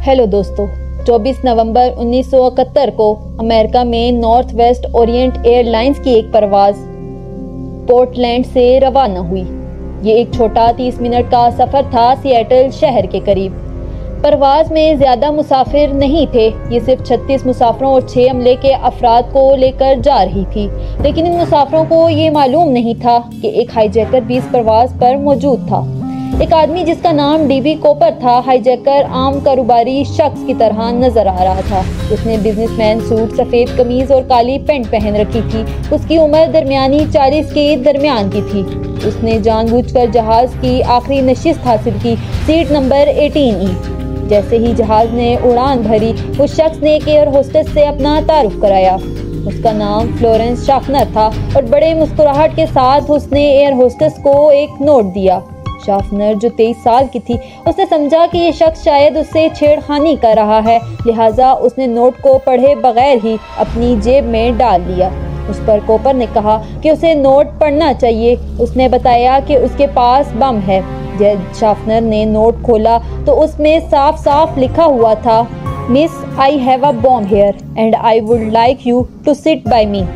Hello दोस्तों, 24 नवंबर 1971 को America में नॉर्थ वेस्ट ओरिएंट एयरलाइंस की एक परवाज़ पोर्टलैंड से रवाना हुई। ये एक छोटा 30 मिनट का सफ़र था सिएटल शहर के करीब। परवाज़ में ज़्यादा मुसाफिर नहीं थे। ये सिर्फ 36 मुसाफिरों और 6 अमले के अफराद को लेकर जा रही थी। लेकिन इन मुसाफिरों को ये मालूम नहीं था कि एक हाईजैकर भी इस परवाज़ पर मौजूद था। एक आदमी जिसका नाम डीबी कोपर था, हाईजैकर आम कारोबारी शख्स की तरह नजर आ रहा था। उसने बिजनेसमैन सूट, सफ़ेद कमीज और काली पैंट पहन रखी थी। उसकी उम्र दरमियानी 40 के दरमियान की थी। उसने जानबूझकर जहाज की आखिरी नशिस्त हासिल की, सीट नंबर 18E। जैसे ही जहाज ने उड़ान भरी, उस शख्स ने एक एयर होस्टेस से अपना तारुफ कराया। उसका नाम फ्लोरेंस शाफनर था और बड़े मुस्कुराहट के साथ उसने एयर होस्टेस को एक नोट दिया। शाफनर, जो 23 साल की थी, उसने समझा कि ये शख्स शायद उससे छेड़खानी कर रहा है, लिहाजा उसने नोट को पढ़े बगैर ही अपनी जेब में डाल लिया। उस पर कोपर ने कहा कि उसे नोट पढ़ना चाहिए। उसने बताया कि उसके पास बम है। जब शाफनर ने नोट खोला तो उसमें साफ साफ लिखा हुआ था, miss, I have a bomb here and I would like you to sit by me.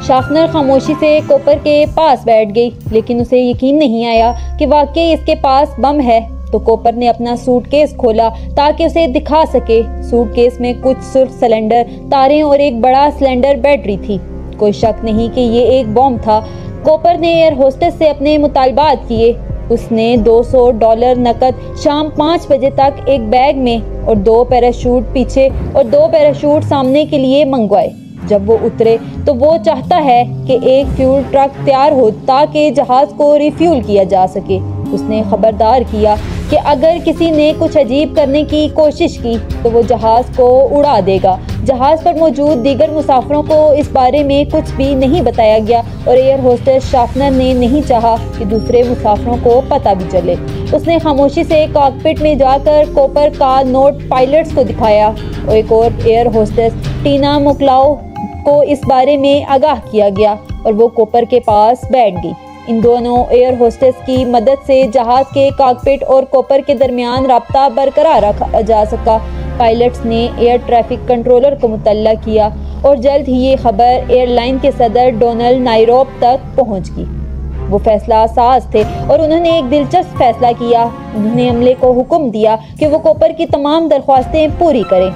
Schaffner खामोशी से कोपर के पास बैठ गई, लेकिन उसे यकीन नहीं आया कि वाकई इसके पास बम है। तो कोपर ने अपना सूटकेस खोला ताकि उसे दिखा सके। सूटकेस में कुछ सुर्ख सिलेंडर, तारें और एक बड़ा सिलेंडर बैटरी थी। कोई शक नहीं कि ये एक बॉम्ब था। कोपर ने एयर होस्टेस से अपने मुतालबात किए। उसने $200 नकद शाम 5 बजे तक एक बैग में और 2 पैराशूट पीछे और 2 पैराशूट सामने के लिए मंगवाए। जब वो उतरे तो वो चाहता है कि एक फ्यूल ट्रक तैयार हो ताकि जहाज को रिफ्यूल किया जा सके। उसने खबरदार किया कि अगर किसी ने कुछ अजीब करने की कोशिश की तो वो जहाज को उड़ा देगा। जहाज पर मौजूद दीगर मुसाफिरों को इस बारे में कुछ भी नहीं बताया गया और एयर होस्टेस शाफनर ने नहीं चाहा कि दूसरे मुसाफिरों को पता भी चले। उसने खामोशी से कॉकपिट में जाकर कोपर का नोट पायलट्स को दिखाया और एक और एयर होस्टेस टीना मुकलाओ को इस बारे में आगाह किया गया और वो कोपर के पास बैठ गई। इन दोनों एयर होस्टेस की मदद से जहाज के कॉकपिट और कोपर के दरमियान राब्ता बरकरार रखा जा सका। पायलट्स ने एयर ट्रैफिक कंट्रोलर को मुतल्ला किया और जल्द ही ये खबर एयरलाइन के सदर डोनाल्ड नायरोब तक पहुंच गई। वो फैसला साज थे और उन्होंने एक दिलचस्प फैसला किया। उन्होंने अमले को हुक्म दिया कि वो कोपर की तमाम दरख्वास्तें पूरी करें।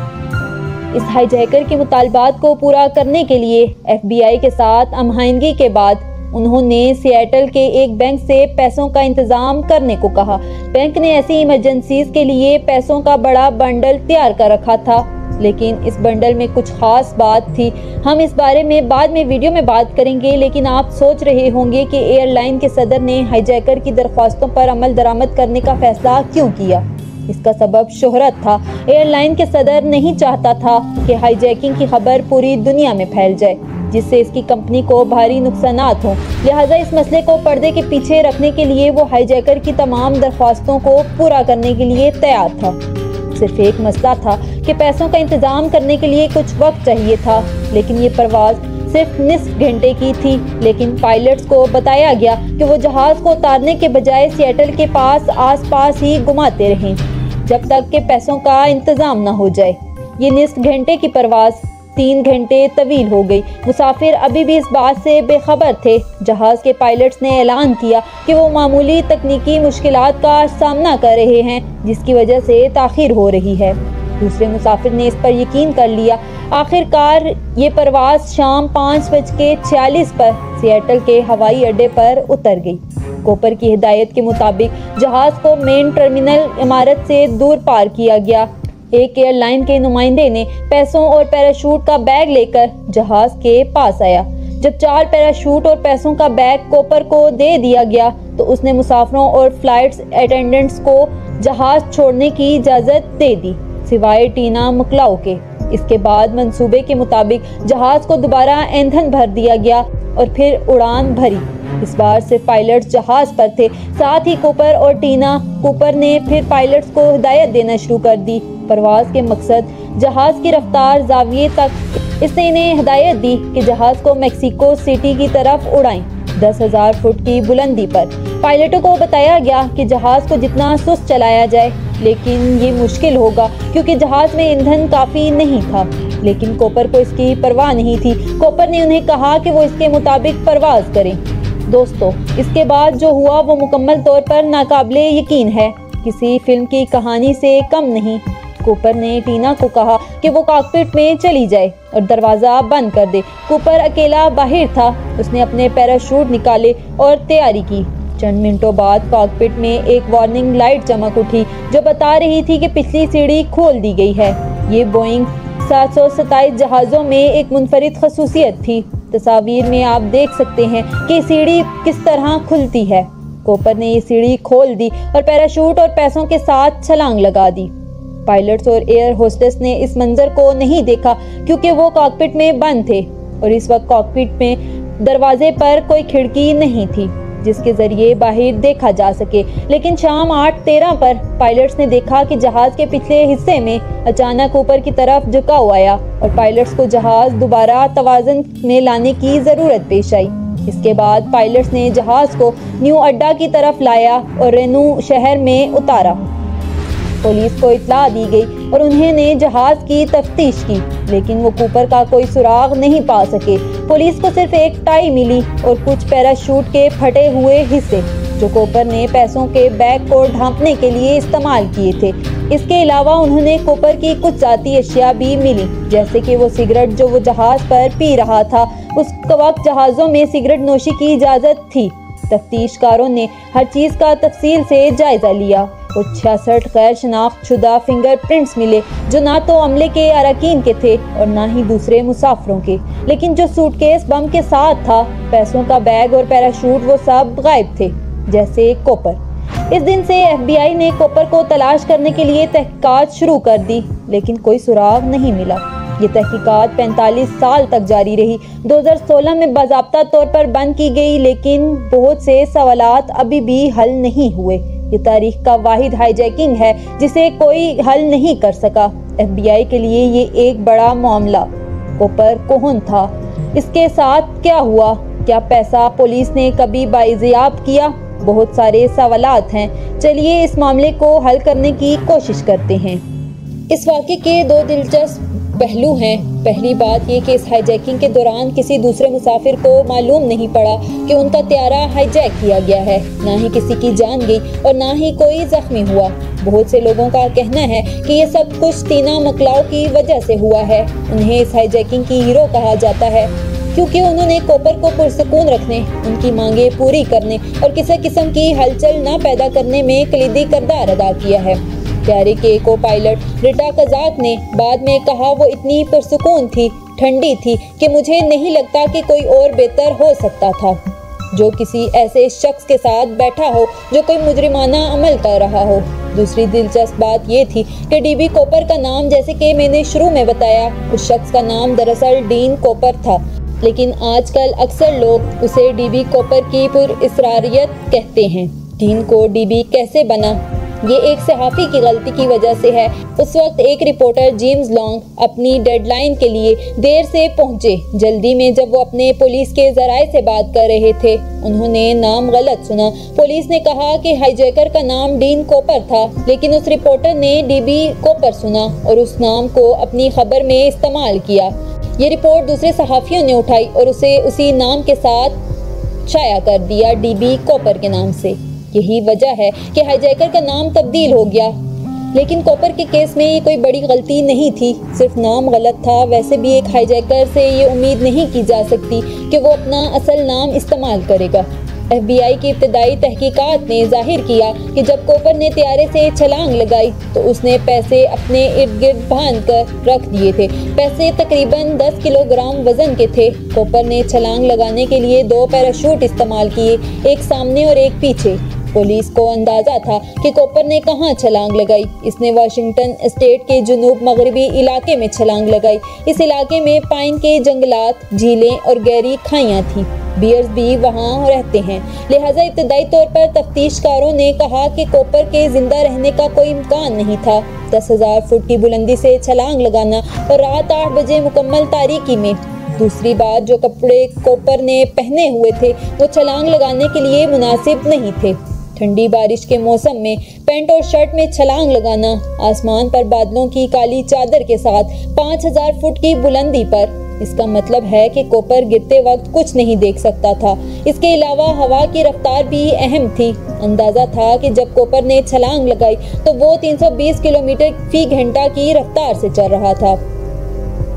इस हाईजैकर के मुतालबात को पूरा करने के लिए FBI के साथ हमआहंगी के बाद उन्होंने सिएटल के एक बैंक से पैसों का इंतजाम करने को कहा। बैंक ने ऐसी इमरजेंसीज के लिए पैसों का बड़ा बंडल तैयार कर रखा था, लेकिन इस बंडल में कुछ खास बात थी। हम इस बारे में बाद में वीडियो में बात करेंगे, लेकिन आप सोच रहे होंगे कि एयरलाइन के सदर ने हाईजैकर की दरख्वास्तों पर अमल दरामद करने का फैसला क्यों किया। इसका सबब शोहरत था। एयरलाइन के सदर नहीं चाहता था कि हाईजैकिंग की खबर पूरी दुनिया में फैल जाए, जिससे इसकी कंपनी को भारी नुकसानात हों। लिहाजा इस मसले को पर्दे के पीछे रखने के लिए वो हाईजैकर की तमाम दरख्वास्तों को पूरा करने के लिए तैयार था। सिर्फ एक मसला था कि पैसों का इंतजाम करने के लिए कुछ वक्त चाहिए था, लेकिन ये परवाज़ सिर्फ निस्फ घंटे की थी। लेकिन पायलट्स को बताया गया कि वो जहाज को उतारने के बजाय सिएटल के आसपास ही घुमाते रहें जब तक कि पैसों का इंतजाम न हो जाए। ये निस्फ घंटे की परवाज़ 3 घंटे तवील हो गई। मुसाफिर अभी भी इस बात से बेखबर थे। जहाज के पायलट्स ने ऐलान किया कि वो मामूली तकनीकी मुश्किलात का सामना कर रहे हैं, जिसकी वजह से ताख़ीर हो रही है। दूसरे मुसाफिर ने इस पर यकीन कर लिया। आखिरकार ये परवाज़ शाम 5:46 पर सिएटल के हवाई अड्डे पर उतर गई। कोपर की हिदायत के मुताबिक जहाज को मेन टर्मिनल इमारत से दूर पार किया गया। एक एयरलाइन के नुमाइंदे ने पैसों और पैराशूट का बैग लेकर जहाज के पास आया। जब 4 पैराशूट और पैसों का बैग कोपर को दे दिया गया तो उसने मुसाफिरों और फ्लाइट्स अटेंडेंट्स को जहाज छोड़ने की इजाज़त दे दी, सिवाय टीना मुकलाओ के। इसके बाद मंसूबे के मुताबिक जहाज को दोबारा ईंधन भर दिया गया और फिर उड़ान भरी। इस बार सिर्फ पायलट्स जहाज पर थे। साथ ही कोपर और टीना कूपर ने फिर पायलट्स को हिदायत देना शुरू कर दी। परवाज़ के मकसद जहाज की रफ्तार जाविये तक। इसने इन्हें हिदायत दी कि जहाज को मेक्सिको सिटी की तरफ उड़ाएं। 10,000 फुट की बुलंदी पर। पायलटों को बताया गया कि जहाज को जितना सुस्त चलाया जाए लेकिन ये मुश्किल होगा क्योंकि जहाज में ईंधन काफी नहीं था। लेकिन कॉपर को इसकी परवाह नहीं थी। कॉपर ने उन्हें कहा कि वो इसके मुताबिक परवाज करें। दोस्तों, इसके बाद जो हुआ वो मुकम्मल तौर पर नाकाबिले यकीन है, किसी फिल्म की कहानी से कम नहीं। कूपर ने टीना को कहा कि वो कॉकपिट में चली जाए और दरवाजा बंद कर दे। कूपर अकेला बाहर था। उसने अपने पैराशूट निकाले और तैयारी की। चंद मिनटों बाद कॉकपिट में एक वार्निंग लाइट चमक उठी जो बता रही थी कि पिछली सीढ़ी खोल दी गई है। ये बोइंग 727 जहाज़ों में एक मुनफरिद खसूसियत थी। तस्वीर में आप देख सकते हैं कि सीढ़ी किस तरह खुलती है। कूपर ने ये सीढ़ी खोल दी और पैराशूट और पैसों के साथ छलांग लगा दी। पायलट्स और एयर होस्टेस ने इस मंजर को नहीं देखा क्योंकि वो कॉकपिट में बंद थे और इस वक्त कॉकपिट में दरवाजे पर कोई खिड़की नहीं थी जिसके जरिए बाहर देखा जा सके। लेकिन शाम 8:13 पर पायलट्स ने देखा कि जहाज के पिछले हिस्से में अचानक ऊपर की तरफ झुकाव आया और पायलट्स को जहाज दोबारा तवाज़ुन में लाने की जरूरत पेश आई। इसके बाद पायलट्स ने जहाज को न्यू अड्डा की तरफ लाया और रेनू शहर में उतारा। पुलिस को इत्तला दी गई और उन्होंने जहाज की तफ्तीश की, लेकिन वो कूपर का कोई सुराग नहीं पा सके। पुलिस को सिर्फ एक टाई मिली और कुछ पैराशूट के फटे हुए हिस्से जो कूपर ने पैसों के बैग को ढांपने के लिए इस्तेमाल किए थे। इसके अलावा उन्होंने कूपर की कुछ जाती अशिया भी मिली, जैसे कि वो सिगरेट जो वो जहाज पर पी रहा था। उस वक्त जहाज़ों में सिगरेट नोशी की इजाज़त थी। तफ्तीशकारों ने हर चीज़ का तफसील से जायजा लिया और 66 गैर शनाख्त शुदा फिंगरप्रिंट्स मिले जो ना तो अमले के अरकान के थे और ना ही दूसरे मुसाफिरों के। लेकिन जो सूटकेस बम के साथ था, पैसों का बैग और पैराशूट वो सब गायब थे, जैसे कॉपर। इस दिन से FBI ने कॉपर को तलाश करने के लिए तहकीकात शुरू कर दी, लेकिन कोई सुराग नहीं मिला। ये तहकीकात 45 साल तक जारी रही। 2016 में बाज़ाब्ता तौर पर बंद की गई, लेकिन बहुत से सवालात अभी भी हल नहीं हुए। ये तारीख का वाहिद हाईजैकिंग है जिसे कोई हल नहीं कर सका। FBI के लिए ये एक बड़ा मामला। कॉपर कौन था? इसके साथ क्या हुआ? क्या पैसा पुलिस ने कभी बाइज़ियाब किया? बहुत सारे सवालात हैं। चलिए इस मामले को हल करने की कोशिश करते हैं। इस वाक़े के दो दिलचस्प पहलू हैं। पहली बात ये कि इस हाईजैकिंग के दौरान किसी दूसरे मुसाफिर को मालूम नहीं पड़ा कि उनका त्यारा हाईजैक किया गया है। ना ही किसी की जान गई और ना ही कोई जख्मी हुआ। बहुत से लोगों का कहना है कि ये सब कुछ टीना मकलाउ की वजह से हुआ है। उन्हें इस हाईजैकिंग की हीरो कहा जाता है क्योंकि उन्होंने कॉपर को पुरसकून रखने, उनकी मांगे पूरी करने और किसी किस्म की हलचल न पैदा करने में कलीदी किरदार अदा किया है। प्यारे के को पायलट रिटा कजाक ने बाद में कहा, वो इतनी पुरसुकून थी, ठंडी थी कि मुझे नहीं लगता कि कोई और बेहतर हो सकता था जो किसी ऐसे शख्स के साथ बैठा हो जो कोई मुजरिमाना अमल कर रहा हो। दूसरी दिलचस्प बात ये थी कि डीबी कॉपर का नाम, जैसे कि मैंने शुरू में बताया, उस शख्स का नाम दरअसल डीन कॉपर था, लेकिन आजकल अक्सर लोग उसे डीबी कॉपर की पुरइसरारियत कहते हैं। डीन को डीबी कैसे बना? ये एक सहाफ़ी की गलती की वजह से है। उस वक्त एक रिपोर्टर जेम्स लॉन्ग अपनी डेडलाइन के लिए देर से पहुंचे। जल्दी में जब वो अपने पुलिस के ज़राए से बात कर रहे थे, उन्होंने नाम गलत सुना। पुलिस ने कहा कि हाईजैकर का नाम डीन कॉपर था, लेकिन उस रिपोर्टर ने डीबी कॉपर सुना और उस नाम को अपनी खबर में इस्तेमाल किया। ये रिपोर्ट दूसरे सहाफ़ियों ने उठाई और उसे उसी नाम के साथ शाया कर दिया, डीबी कॉपर के नाम से। यही वजह है कि हाईजैकर का नाम तब्दील हो गया। लेकिन कॉपर के केस में ये कोई बड़ी गलती नहीं थी, सिर्फ नाम गलत था। वैसे भी एक हाईजैकर से ये उम्मीद नहीं की जा सकती कि वो अपना असल नाम इस्तेमाल करेगा। FBI की इब्तदाई तहकीकात ने जाहिर किया कि जब कॉपर ने त्यारे से छलांग लगाई तो उसने पैसे अपने इर्द गिर्द बांध कर रख दिए थे। पैसे तकरीबन 10 किलोग्राम वजन के थे। कॉपर ने छलांग लगाने के लिए 2 पैराशूट इस्तेमाल किए, एक सामने और एक पीछे। पुलिस को अंदाजा था कि कॉपर ने कहाँ छलांग लगाई। इसने वाशिंगटन स्टेट के जुनूब मगरबी इलाके में छलांग लगाई। इस इलाके में पाइन के जंगलात, झीलें और गहरी खाइयाँ थी। बियर्स भी वहाँ रहते हैं। लिहाजा इब्तदाई तौर पर तफ्तीशकारों ने कहा कि कॉपर के जिंदा रहने का कोई इम्कान नहीं था। 10,000 फुट की बुलंदी से छलांग लगाना और रात 8 बजे मुकम्मल तारीकी में। दूसरी बात, जो कपड़े कॉपर ने पहने हुए थे वो छलांग लगाने के लिए मुनासिब नहीं थे। ठंडी बारिश के मौसम में पैंट और शर्ट में छलांग लगाना, आसमान पर बादलों की काली चादर के साथ 5000 फुट की बुलंदी पर। इसका मतलब है कि कॉपर गिरते वक्त कुछ नहीं देख सकता था। इसके अलावा हवा की रफ्तार भी अहम थी। अंदाजा था कि जब कॉपर ने छलांग लगाई तो वो 320 किलोमीटर फी घंटा की रफ्तार से चल रहा था।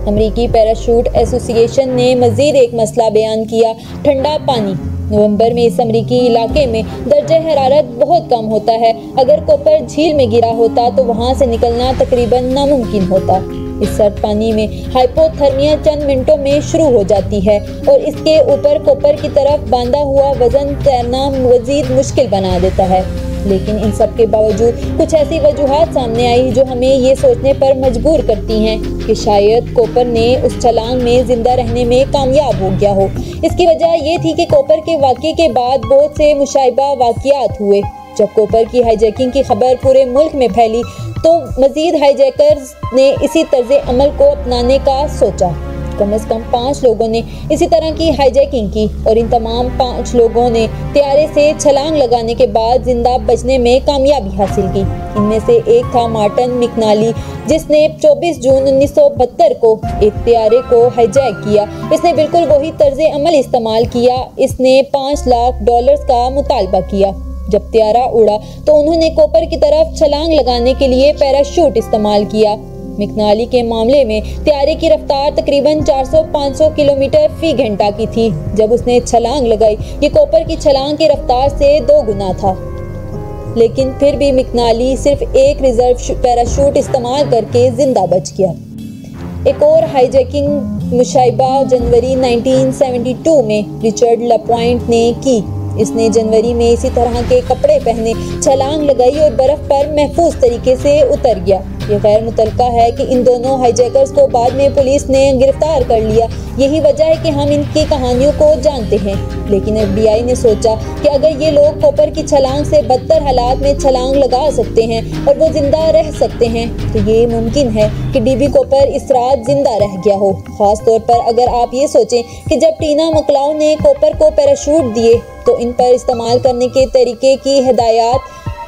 अमेरिकी पैराशूट एसोसिएशन ने मजीद एक मसला बयान किया, ठंडा पानी। नवंबर में इस अमेरिकी इलाके में दर्जे हरारत बहुत कम होता है। अगर कॉपर झील में गिरा होता तो वहां से निकलना तकरीबन नामुमकिन होता। इस सर्द पानी में हाइपोथर्मिया चंद मिनटों में शुरू हो जाती है और इसके ऊपर कॉपर की तरफ बांधा हुआ वजन तैरना मजीद मुश्किल बना देता है। लेकिन इन सब के बावजूद कुछ ऐसी वजूहात सामने आई जो हमें ये सोचने पर मजबूर करती हैं कि शायद कॉपर ने उस छलांग में जिंदा रहने में कामयाब हो गया हो। इसकी वजह ये थी कि कॉपर के वाक़े के बाद बहुत से मुशाइबा वाक़ियात हुए। जब कॉपर की हाईजैकिंग की खबर पूरे मुल्क में फैली तो मजीद हाईजैकर्स ने इसी तर्ज अमल को अपनाने का सोचा। कम से कम 5 लोगों ने इसी तरह की हाईजैकिंग की और इन तमाम 5 लोगों ने त्यारे से छलांग लगाने के बाद जिंदा बचने में कामयाबी हासिल की। इनमें से एक था मार्टिन मैकनाली, जिसने 24 जून 1972 को एक त्यारे को हाईजैक किया। इसने बिल्कुल वही तर्ज अमल इस्तेमाल किया। इसने $5 लाख का मुतालबा किया। जब त्यारा उड़ा तो उन्होंने कॉपर की तरफ छलांग लगाने के लिए पैराशूट इस्तेमाल किया। मैकनाली के मामले में त्यारे की रफ्तार तकरीबन 400-500 किलोमीटर फी घंटा की थी। जब उसने छलांग लगाई ये कॉपर की छलांग की रफ्तार से 2 गुना था। लेकिन फिर भी मैकनाली सिर्फ एक रिजर्व पैराशूट इस्तेमाल करके जिंदा बच गया। एक और हाईजैकिंग मुशाइबा जनवरी 1972 में रिचर्ड लपॉइंट ने की। इसने जनवरी में इसी तरह के कपड़े पहने, छलांग लगाई और बर्फ पर महफूज तरीके से उतर गया। ये गैर मुतल्लका है कि इन दोनों हाईजैकर्स को बाद में पुलिस ने गिरफ्तार कर लिया। यही वजह है कि हम इनकी कहानियों को जानते हैं। लेकिन FBI ने सोचा कि अगर ये लोग कॉपर की छलांग से बदतर हालात में छलांग लगा सकते हैं और वो जिंदा रह सकते हैं तो ये मुमकिन है कि DB कॉपर इस रात जिंदा रह गया हो। खास तौर पर अगर आप ये सोचें कि जब टीना मकलाउ ने कॉपर को पैराशूट दिए तो इन पर इस्तेमाल करने के तरीके की हिदायत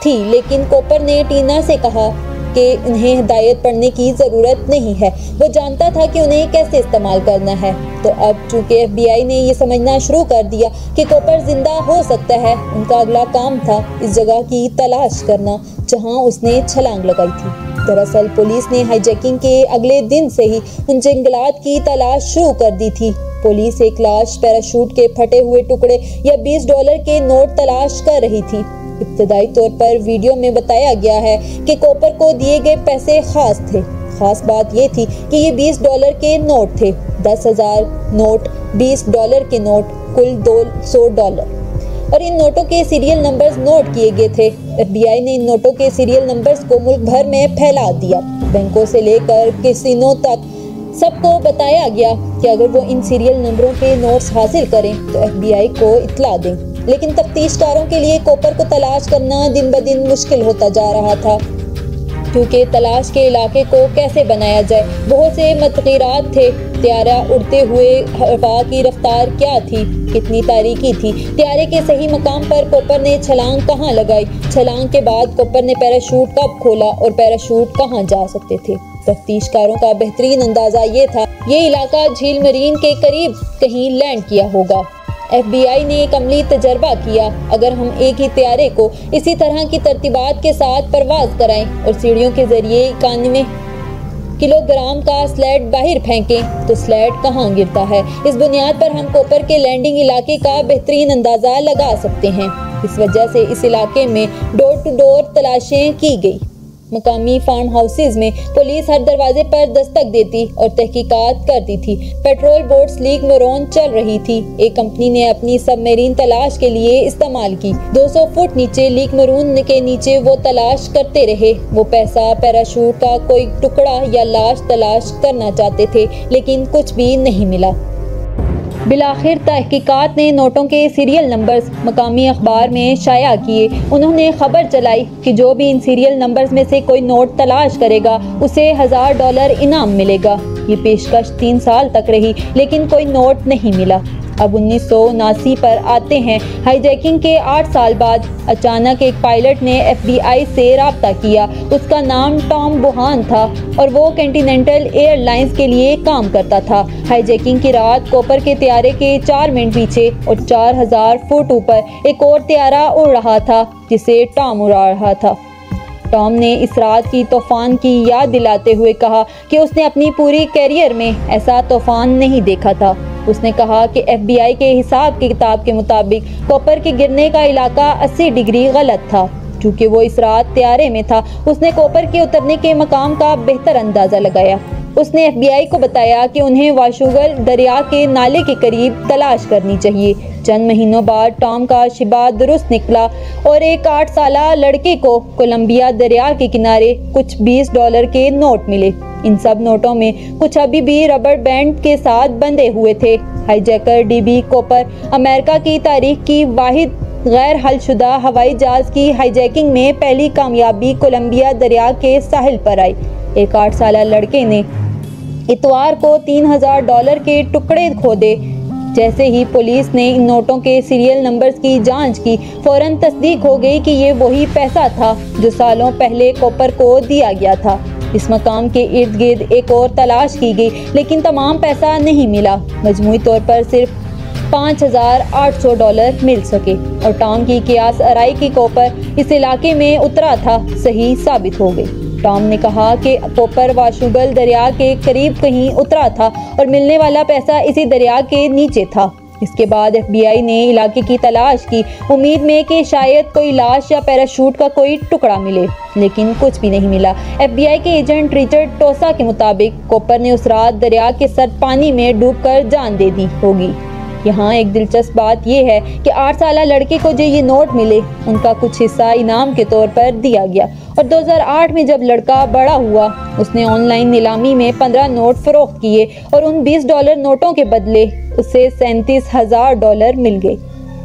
थी, लेकिन कॉपर ने टीना से कहा कि उन्हें हिदायत पढ़ने की ज़रूरत नहीं है, वो जानता था कि उन्हें कैसे इस्तेमाल करना है। तो अब चूंकि FBI ने ये समझना शुरू कर दिया कि कॉपर जिंदा हो सकता है, उनका अगला काम था इस जगह की तलाश करना जहां उसने छलांग लगाई थी। दरअसल पुलिस ने हाईजैकिंग के अगले दिन से ही उन जंगलात की तलाश शुरू कर दी थी। पुलिस एक लाश, पैराशूट के फटे हुए टुकड़े या $20 के नोट तलाश कर रही थी। इब्तदाई तौर पर वीडियो में बताया गया है कि कॉपर को दिए गए पैसे खास थे। खास बात ये थी कि ये $20 के नोट थे। 10,000 नोट, $20 के नोट, कुल $200 और इन नोटों के सीरियल नंबर्स नोट किए गए थे। FBI ने इन नोटों के सीरियल नंबर्स को मुल्क भर में फैला दिया। बैंकों से लेकर कैसीनो तक सबको बताया गया कि अगर वो इन सीरियल नंबरों के नोट्स हासिल करें तो FBI को इत्तला दें। लेकिन तफ्तीशकारों के लिए कॉपर को तलाश करना दिन ब दिन मुश्किल होता जा रहा था, क्योंकि तलाश के इलाके को कैसे बनाया जाए। बहुत से मतगीरात थे। त्यारा उड़ते हुए हवा की रफ्तार क्या थी, कितनी तारीकी थी, त्यारे के सही मकाम पर कॉपर ने छलांग कहाँ लगाई, छलांग के बाद कॉपर ने पैराशूट कब खोला और पैराशूट कहाँ जा सकते थे। तफ्तीशकारों का बेहतरीन अंदाजा ये था ये इलाका झील मरीन के करीब कहीं लैंड किया होगा। FBI ने एक अमली तजर्बा किया। अगर हम एक ही त्यारे को इसी तरह की तरतीबात के साथ परवाज कराएं और सीढ़ियों के जरिए 91 किलोग्राम का स्लेट बाहर फेंकें तो स्लेट कहाँ गिरता है। इस बुनियाद पर हम कॉपर के लैंडिंग इलाके का बेहतरीन अंदाजा लगा सकते हैं। इस वजह से इस इलाके में डोर टू डोर तलाशें की गई। मकामी फार्म हाउसेज में पुलिस हर दरवाजे पर दस्तक देती और तहकीकात करती थी। पेट्रोल बोट्स लीक मरोन चल रही थी। एक कंपनी ने अपनी सबमरीन तलाश के लिए इस्तेमाल की। 200 फुट नीचे लीक मरून के नीचे वो तलाश करते रहे। वो पैसा, पैराशूट का कोई टुकड़ा या लाश तलाश करना चाहते थे, लेकिन कुछ भी नहीं मिला। बिलाखिर तहकीकात ने नोटों के सीरियल नंबर्स मकामी अखबार में शाया किए। उन्होंने खबर चलाई कि जो भी इन सीरियल नंबर्स में से कोई नोट तलाश करेगा उसे $1000 इनाम मिलेगा। ये पेशकश 3 साल तक रही, लेकिन कोई नोट नहीं मिला। अब 1979 पर आते हैं। हाईजैकिंग के 8 साल बाद अचानक एक पायलट ने FBI से राब्ता किया। उसका नाम टॉम बुहान था और वो कॉन्टिनेंटल एयरलाइंस के लिए काम करता था। हाईजैकिंग की रात कॉपर के त्यारे के 4 मिनट पीछे और 4000 फुट ऊपर एक और त्यारा उड़ रहा था जिसे टॉम उड़ा रहा था। टॉम ने इस रात की तूफान की याद दिलाते हुए कहा कि उसने अपनी पूरी कैरियर में ऐसा तूफान नहीं देखा था। उसने कहा कि FBI के हिसाब की किताब के मुताबिक कॉपर के गिरने का इलाका 80 डिग्री गलत था। चूँकि वो इस रात त्यारे में था, उसने कॉपर के उतरने के मकाम का बेहतर अंदाज़ा लगाया। उसने FBI को बताया कि उन्हें वाशुगल दरिया के नाले के करीब तलाश करनी चाहिए। चंद महीनों बाद टॉम का शिबा दुरुस्त निकला और एक 8 साला लड़के को कोलंबिया दरिया के किनारे कुछ $20 के नोट मिले। इन सब नोटों में कुछ अभी भी रबर बैंड के साथ बंधे हुए थे। हाईजैकर DB कॉपर अमेरिका की तारीख की वाहिद गैर हलशुदा हवाई जहाज की हाईजैकिंग में पहली कामयाबी कोलंबिया दरिया के साहिल पर आई। एक 8 साला लड़के ने इतवार को $3000 के टुकड़े खोदे। जैसे ही पुलिस ने इन नोटों के सीरियल नंबर्स की जांच की, फौरन तस्दीक हो गई कि ये वही पैसा था जो सालों पहले कॉपर को दिया गया था। इस मकाम के इर्द गिर्द एक और तलाश की गई, लेकिन तमाम पैसा नहीं मिला। मजमूई तौर पर सिर्फ $5800 मिल सके और टॉम की कियास अराई की कॉपर इस इलाके में उतरा था सही साबित हो गई। टॉम ने कहा कि कॉपर वाशुगल दरिया के करीब कहीं उतरा था और मिलने वाला पैसा इसी दरिया के नीचे था। इसके बाद FBI ने इलाके की तलाश की, उम्मीद में कि शायद कोई लाश या पैराशूट का कोई टुकड़ा मिले, लेकिन कुछ भी नहीं मिला। FBI के एजेंट रिचर्ड टोसा के मुताबिक कॉपर ने उस रात दरिया के सर्द पानी में डूबकर जान दे दी होगी। यहाँ एक दिलचस्प बात यह है कि 8 साला लड़के को जो ये नोट मिले, उनका कुछ हिस्सा इनाम के तौर पर दिया गया और 2008 में जब लड़का बड़ा हुआ, उसने ऑनलाइन नीलामी में 15 नोट फरोख्त किए और उन $20 नोटों के बदले उसे $37,000 मिल गए।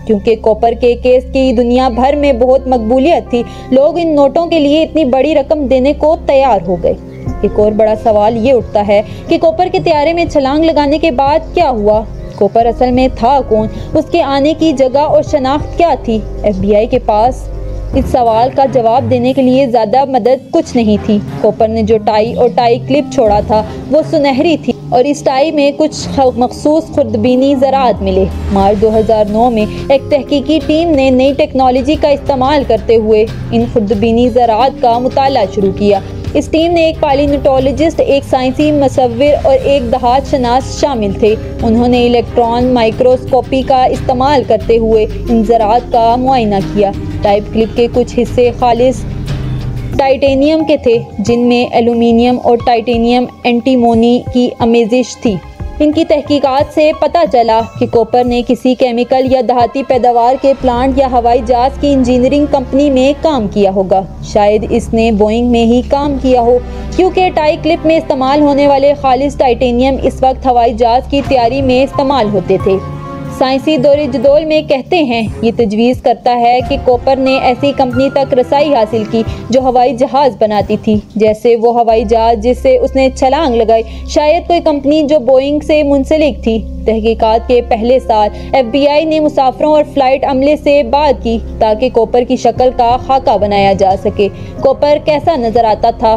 क्योंकि कॉपर के केस की दुनिया भर में बहुत मकबूलियत थी, लोग इन नोटों के लिए इतनी बड़ी रकम देने को तैयार हो गए। एक और बड़ा सवाल ये उठता है कि कॉपर के त्यारे में छलांग लगाने के बाद क्या हुआ? कॉपर असल में था कौन? उसके आने की जगह और शनाख्त क्या थी? FBI के पास इस सवाल का जवाब देने के लिए ज़्यादा मदद कुछ नहीं थी। कॉपर ने जो टाई और टाई क्लिप छोड़ा था वो सुनहरी थी और इस टाई में कुछ मखसूस खुर्दबीनी ज़रात मिले। मार्च 2009 में एक तहकीकी टीम ने नई टेक्नोलॉजी का इस्तेमाल करते हुए इन खुर्दबीनी ज़रात का मुताला शुरू किया। इस टीम में एक पैलियोंटोलॉजिस्ट, एक साइंसी मुसव्विर और एक दहात शनास शामिल थे। उन्होंने इलेक्ट्रॉन माइक्रोस्कोपी का इस्तेमाल करते हुए इन ज़रात का मुआयना किया। टाइप क्लिप के कुछ हिस्से खालिस टाइटेनियम के थे, जिनमें एल्यूमिनियम और टाइटेनियम एंटीमोनी की आमेजिश थी। इनकी तहकीकात से पता चला कि कॉपर ने किसी केमिकल या दहाती पैदावार के प्लांट या हवाई जहाज की इंजीनियरिंग कंपनी में काम किया होगा। शायद इसने बोइंग में ही काम किया हो, क्योंकि टाई क्लिप में इस्तेमाल होने वाले खालिस टाइटेनियम इस वक्त हवाई जहाज की तैयारी में इस्तेमाल होते थे। साइंसी दौरे जदोल में कहते हैं, ये तजवीज़ करता है कि कॉपर ने ऐसी कंपनी तक रसाई हासिल की जो हवाई जहाज़ बनाती थी, जैसे वो हवाई जहाज़ जिससे उसने छलांग लगाई, शायद कोई कंपनी जो बोइंग से मुंसलिक थी। तहकीकात के पहले साल FBI ने मुसाफिरों और फ्लाइट अमले से बात की ताकि कॉपर की शक्ल का खाका बनाया जा सके। कॉपर कैसा नजर आता था?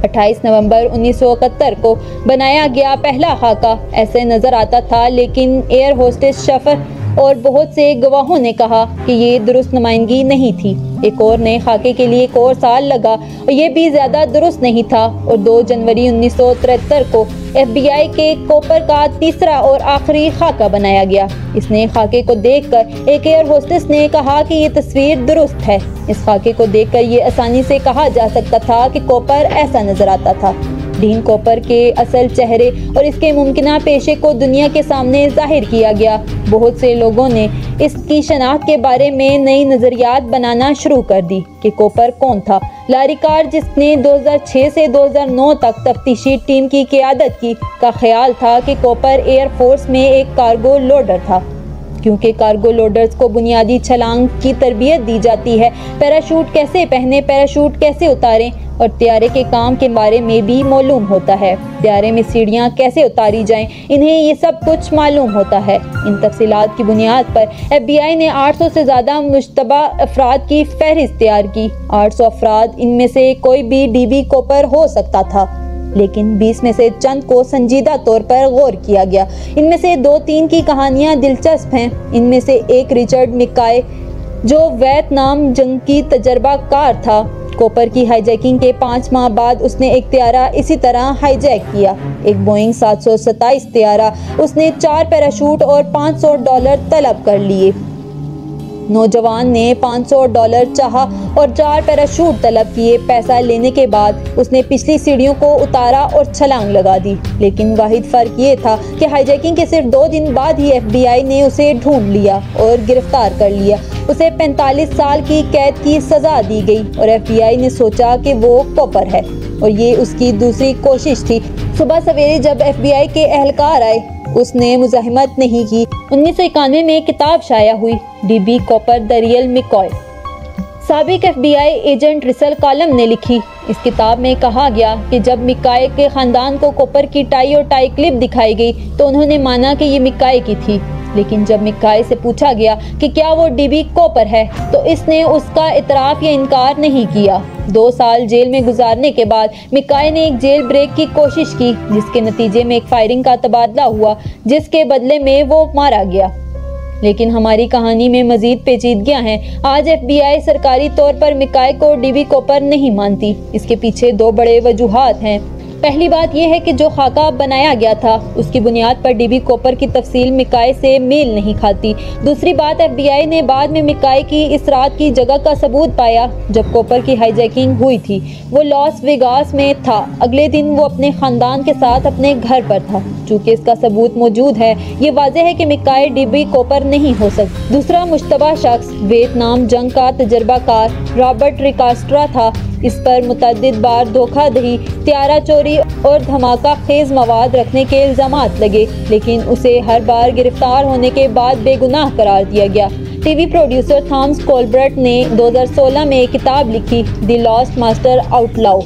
28 नवंबर 1971 को बनाया गया पहला खाका ऐसे नजर आता था, लेकिन एयर होस्टेस शफर और बहुत से गवाहों ने कहा कि ये दुरुस्त नुमाइंदगी नहीं थी। एक और नए खाके के लिए एक और साल लगा और ये भी ज़्यादा दुरुस्त नहीं था और 2 जनवरी 1973 को FBI के कॉपर का तीसरा और आखिरी खाका बनाया गया। इस नए खाके को देखकर एक एयर होस्टेस ने कहा कि ये तस्वीर दुरुस्त है। इस खाके को देखकर ये आसानी से कहा जा सकता था कि कॉपर ऐसा नजर आता था। डीन कॉपर के असल चेहरे और इसके मुमकिना पेशे को दुनिया के सामने जाहिर किया गया। बहुत से लोगों ने इसकी शनाख्त के बारे में नई नज़रियात बनाना शुरू कर दी कि कॉपर कौन था। लारी कार, जिसने 2006 से 2009 तक तफ्तीशी टीम की क़ियादत की, का ख्याल था कि कॉपर एयरफोर्स में एक कार्गो लोडर था। क्योंकि कार्गो लोडर्स को बुनियादी छलांग की तरबियत दी जाती है, पैराशूट कैसे पहने, पैराशूट कैसे उतारें, और त्यारे के काम के बारे में भी मालूम होता है। त्यारे में सीढ़ियाँ कैसे उतारी जाएं, इन्हें ये सब कुछ मालूम होता है। इन तफसीलात की बुनियाद पर FBI ने 800 से ज़्यादा मुश्तबा अफराद की फहरिस्त तैयार की। 800 अफराद, इनमें से कोई भी DB कॉपर हो सकता था, लेकिन 20 में से चंद को संजीदा तौर पर गौर किया गया। इनमें से 2-3 की कहानियां दिलचस्प हैं। इनमें से एक रिचर्ड मिकाय, जो वियतनाम जंग की तजर्बाकार था। कॉपर की हाईजैकिंग के 5 माह बाद उसने एक त्यारा इसी तरह हाईजैक किया, एक बोइंग 727 त्यारा। उसने 4 पैराशूट और $500 तलब कर लिए। नौजवान ने $500 चाहा और 4 पैराशूट तलब किए। पैसा लेने के बाद उसने पिछली सीढ़ियों को उतारा और छलांग लगा दी। लेकिन वाहिद फ़र्क ये था कि हाईजैकिंग के सिर्फ 2 दिन बाद ही FBI ने उसे ढूंढ लिया और गिरफ्तार कर लिया। उसे 45 साल की कैद की सज़ा दी गई और FBI ने सोचा कि वो कॉपर है और ये उसकी दूसरी कोशिश थी। सुबह सवेरे जब FBI के एहलकार आए, उसने मुज़ाहिमत नहीं की। 1991 में किताब शाया हुई, DB कॉपर द रियल मिकॉय। साबिक FBI एजेंट रिसल कॉलम ने लिखी। इस किताब में कहा गया कि जब मिकाय के ख़ानदान को कॉपर की टाई और टाई क्लिप दिखाई गई तो उन्होंने माना कि ये मिकाय की थी। लेकिन जब मिकाय से पूछा गया कि क्या वो DB कॉपर है, तो इसने उसका इतराफ़ या इनकार नहीं किया। 2 साल जेल में गुजारने के बाद मिकाय ने एक जेल ब्रेक की कोशिश की, जिसके नतीजे में एक फायरिंग का तबादला हुआ, जिसके बदले में वो मारा गया। लेकिन हमारी कहानी में मजीद पेचीदगियां हैं। आज FBI सरकारी तौर पर मिकाय को DB कॉपर नहीं मानती। इसके पीछे 2 बड़े वजूहात हैं। पहली बात यह है कि जो खाका बनाया गया था उसकी बुनियाद पर DB कॉपर की तफसील मिकाय से मेल नहीं खाती। दूसरी बात, FBI ने बाद में मिकाय की इस रात की जगह का सबूत पाया जब कॉपर की हाईजैकिंग हुई थी। वो लॉस वेगास में था। अगले दिन वो अपने ख़ानदान के साथ अपने घर पर था। चूँकि इसका सबूत मौजूद है, ये वाज़ेह है कि मिकाय DB कॉपर नहीं हो सकता। दूसरा मुश्तबा शख्स वियतनाम जंग का तजर्बाकार रॉबर्ट रिकास्ट्रा था। इस पर मुतअद्दिद बार धोखाधड़ी, त्यारा चोरी और धमाका खेज मवाद रखने के इल्ज़ामात लगे, लेकिन उसे हर बार गिरफ्तार होने के बाद बेगुनाह करार दिया गया। टीवी प्रोड्यूसर थॉमस कोलब्रट ने 2016 में एक किताब लिखी, द लॉस्ट मास्टर आउटलाउ।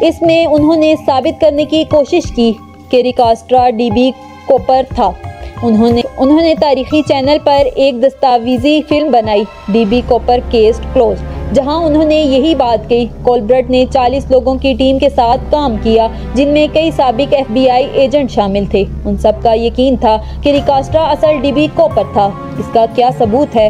इसमें उन्होंने साबित करने की कोशिश की कि रिकास्ट्रा DB कॉपर था। उन्होंने तारीखी चैनल पर एक दस्तावेजी फिल्म बनाई, DB कॉपर केस क्लोज, जहां उन्होंने यही बात कही। कोलब्रट ने 40 लोगों की टीम के साथ काम किया, जिनमें कई साबिक FBI एजेंट शामिल थे। उन सब का यकीन था कि रिकास्ट्रा असल DB कॉपर था। इसका क्या सबूत है?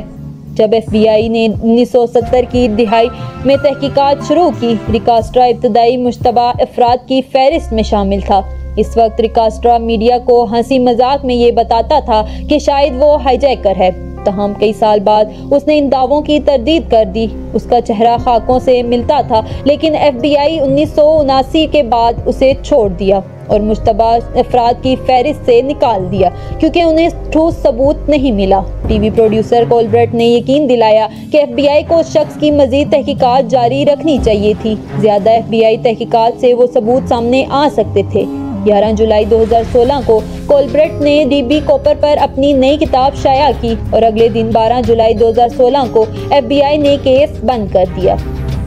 जब FBI ने 1970 की दिहाई में तहकीकात शुरू की, रिकास्ट्रा इब्तदाई मुश्तबा अफराद की फहरिस्त में शामिल था। इस वक्त रिकास्ट्रा मीडिया को हंसी मजाक में ये बताता था कि शायद वो हाईजैकर है। तहम कई साल बाद उसने इन दावों की तरदीद कर दी। उसका चेहरा खाकों से मिलता था, लेकिन FBI 1979 के बाद उसे छोड़ दिया और मुश्तबा अफराद की फहरिस्त से निकाल दिया क्योंकि उन्हें ठोस सबूत नहीं मिला। टीवी प्रोड्यूसर कोलब्रट ने यकीन दिलाया कि FBI को शख्स की मजीद तहकीकात जारी रखनी चाहिए थी। ज़्यादा FBI तहकीकात से वो सबूत सामने आ सकते थे। 11 जुलाई 2016 को कोलब्रट ने DB कॉपर पर अपनी नई किताब शाया की और अगले दिन 12 जुलाई 2016 को FBI ने केस बंद कर दिया।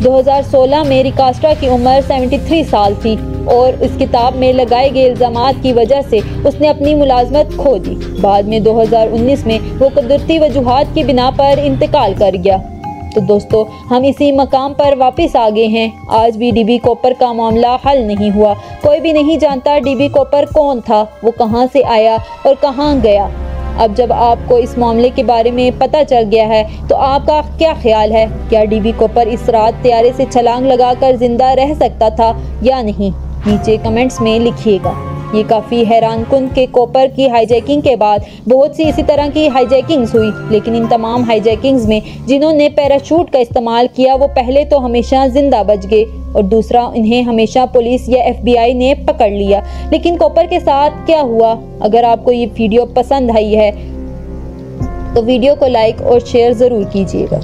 2016 में रिकास्ट्रा की उम्र 73 साल थी और इस किताब में लगाए गए इल्ज़ामात की वजह से उसने अपनी मुलाजमत खो दी। बाद में 2019 में वो कुदरती वजूहात की बिना पर इंतकाल कर गया। तो दोस्तों, हम इसी मकाम पर वापस आ गए हैं। आज भी DB कॉपर का मामला हल नहीं हुआ। कोई भी नहीं जानता DB कॉपर कौन था, वो कहां से आया और कहां गया। अब जब आपको इस मामले के बारे में पता चल गया है तो आपका क्या ख्याल है? क्या DB कॉपर इस रात त्यारे से छलांग लगाकर जिंदा रह सकता था या नहीं? नीचे कमेंट्स में लिखिएगा। ये काफ़ी हैरानकुन के कॉपर की हाईजैकिंग के बाद बहुत सी इसी तरह की हाईजैकिंग्स हुई, लेकिन इन तमाम हाईजैकिंग्स में जिन्होंने पैराशूट का इस्तेमाल किया वो पहले तो हमेशा जिंदा बच गए और दूसरा इन्हें हमेशा पुलिस या FBI ने पकड़ लिया। लेकिन कॉपर के साथ क्या हुआ? अगर आपको ये वीडियो पसंद आई है तो वीडियो को लाइक और शेयर ज़रूर कीजिएगा।